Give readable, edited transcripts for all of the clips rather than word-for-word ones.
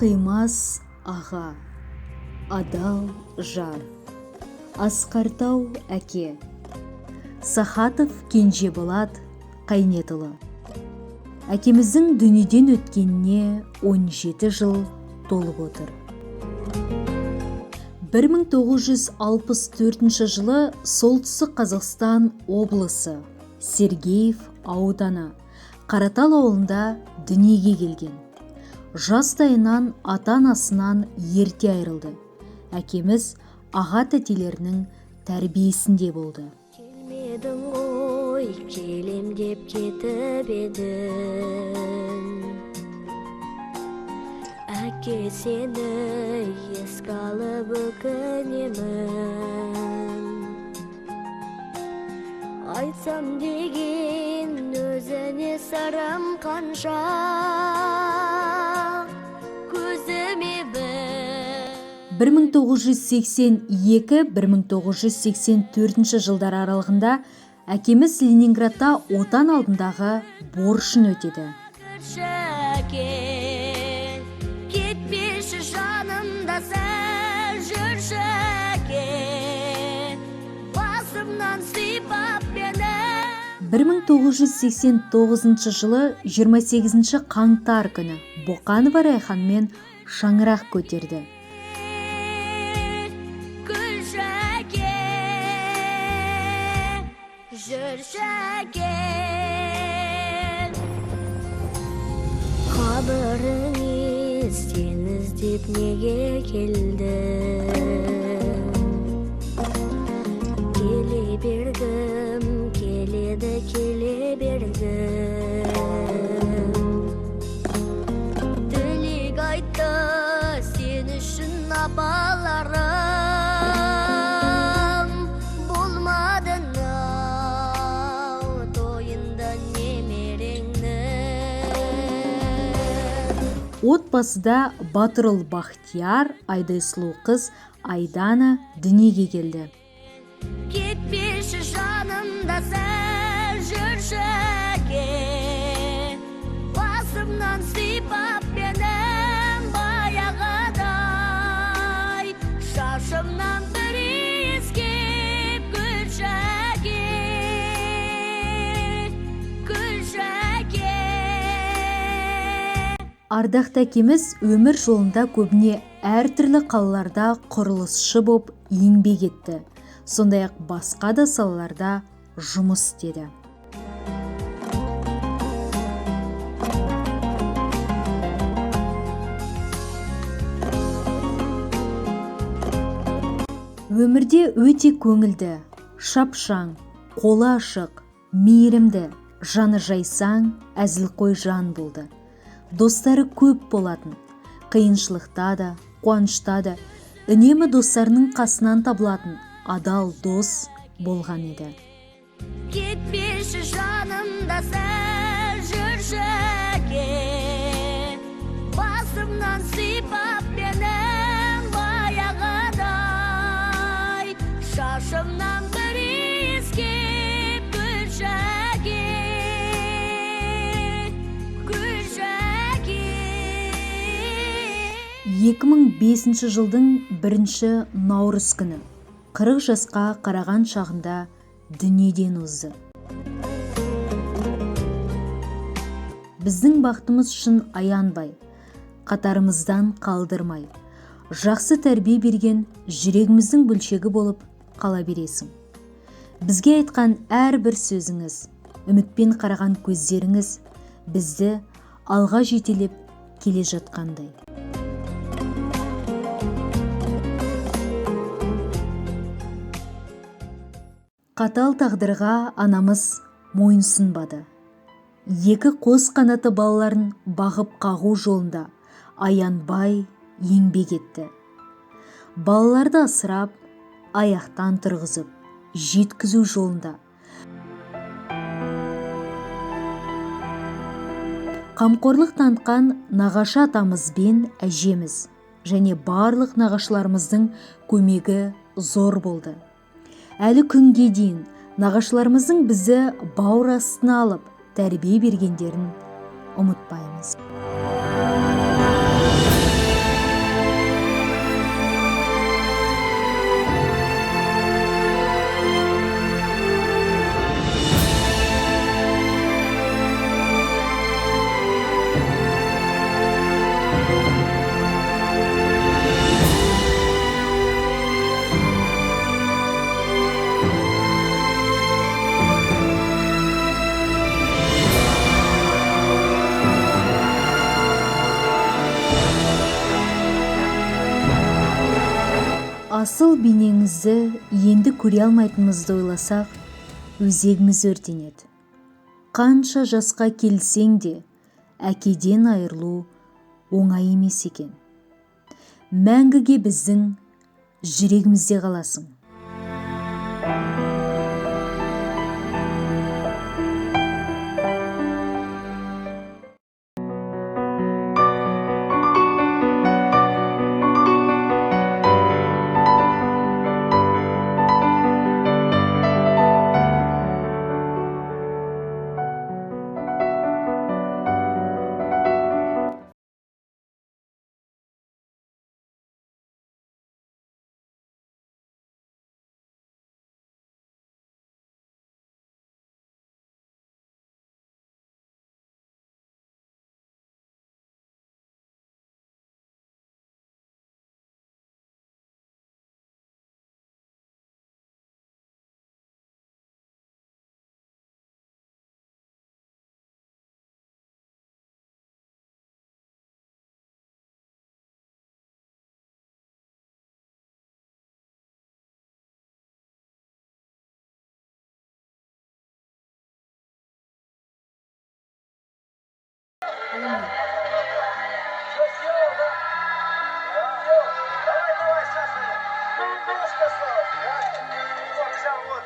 Қимас аға, адал жар, Асқартау әке, Сахатов Кенжеболат Қайнетұлы. Әкеміздің дүниеден өткеніне 17 жыл толып отыр. 1964 жылы Солтүстік Қазақстан облысы Сергеев ауданы Қаратал ауылында дүниеге келген. Жастайынан ата-анасынан ерте айырылды. Әкеміз аға тәтелерінің тәрбиесінде болды. Келмедің ғой, келем деп кетіп едің. Әке сені еске алып өкінемін. Айтсам деген өзіне сарам қанша. 1982-1984 жылдар аралығында әкеміз Ленинградта отан алдындағы борышын өтеді. Кетпеші жанымда сәл жүрші әке, басымнан сипап мені. 1989 жылы 28 қаңтар күні Боқанова Райханмен шаңырақ көтерді. Қабырың сен іздеп неге келді? Келе бердім, келеді, келе бердім. Тілек айтты сен үшін апаларым, болмадың ау тойында немереңді. Отбасыда Батырұл Бахтияр, Айдайсұлу қыз Айдана дүниеге келді. Кетпеші жанымда сәл жүрші әке, басымнан сипап менің баяғыдай, шашымнан бір иіскеп күлші әке, күлші әке. Ардақты әкеміз өмір жолында көбіне әртүрлі қалаларда құрылысшы боп еңбек етті. Сондай-ақ басқа да салаларда жұмыс істеді. Өмірде өте көңілді, шапшаң, қолы ашық, мейірімді, жаны жайсаң, әзілқой жан болды. Достары көп болатын. Қиыншылықта да, қуанышта да, үнемі достарының қасынан табылатын адал дос болған еді. Кетпеші жанымда сәл жүрші әке, басымнан сипап менің баяғыдай, шашымнан бір иіскеп күлші әке, күлші әке. 2005 жылдың 1 наурыз күні 40 жасқа қараған шағында дүниеден озды. Біздің бақытымыз үшін аянбай, қатарымыздан қалдырмай, жақсы тәрбие берген жүрегіміздің бөлшегі болып қала бересің. Бізге айтқан әрбір сөзіңіз, үмітпен қараған көздеріңіз бізді алға жетелеп келе жатқандай. Қатал тағдырға анамыз мойынсұнбады. екі қос қанаты балаларын бағып қағу жолында аянбай еңбек етті. Балаларды асырап, аяқтан тұрғызып, жеткізу жолында қамқорлық танытқан нағашы атамыз бен әжеміз және барлық нағашыларымыздың көмегі зор болды. Әлі күнге дейін нағашыларымыздың бізді бауыр астына алып тәрбие бергендерін ұмытпаймыз. Асыл бейнеңізді енді көре алмайтынымызды ойласақ, өзегіміз өртенеді. Қанша жасқа келсең де, әкеден айырылу оңай емес екен. Мәңгіге біздің жүрегімізде қаласың.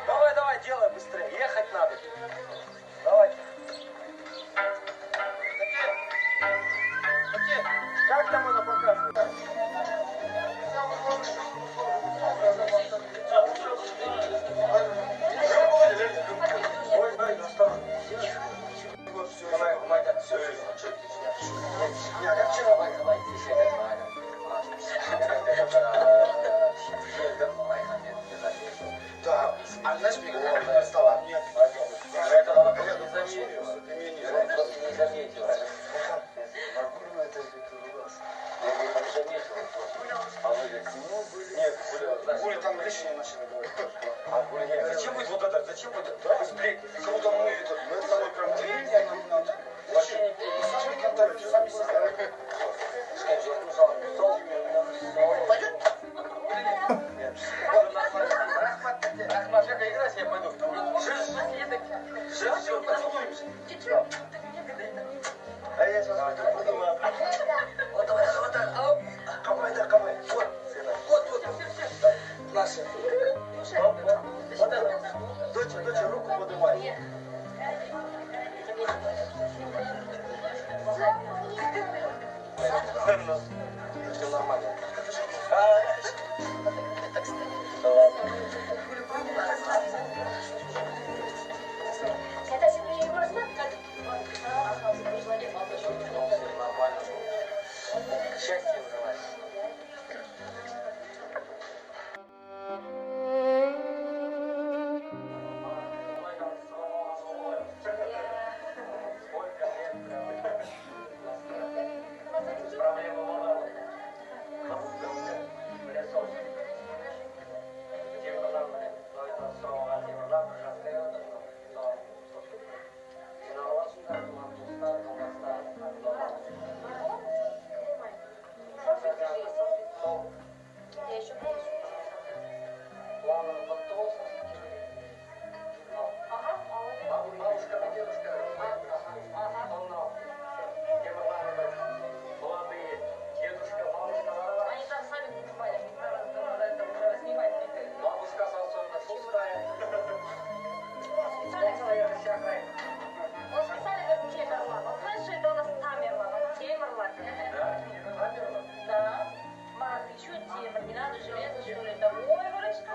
Давай, делай быстрее, ехать надо. Давай. Как там она показывает? Да, а знаешь, мне как стало? Нет. Это не заметил. Это ужасно. Я не заметил. А вы нет, были там лишние начали говорить. Зачем будет вот это? Зачем будет? Быстрее. Кому-то мы это. Мы это самое прям деревья нам надо. Вообще не деревья. Сами контакты, сами себя. Скажи, я нужал. Пойдет? Нет. Рахмат, как играть, я пойду. Все, поцелуемся. А я сейчас подумаю. Вот давай. Копай. Вот. Наша. Вот это. Доча, руку поднимай. Все нормально. Счастье желаю. Проблема Он специально говорит, Темерлан. Он знает, что это у нас Тамерлан, он Темерлан. Да. Марат, ты что, Темр, не надо железо, что ли? Это мой выручка.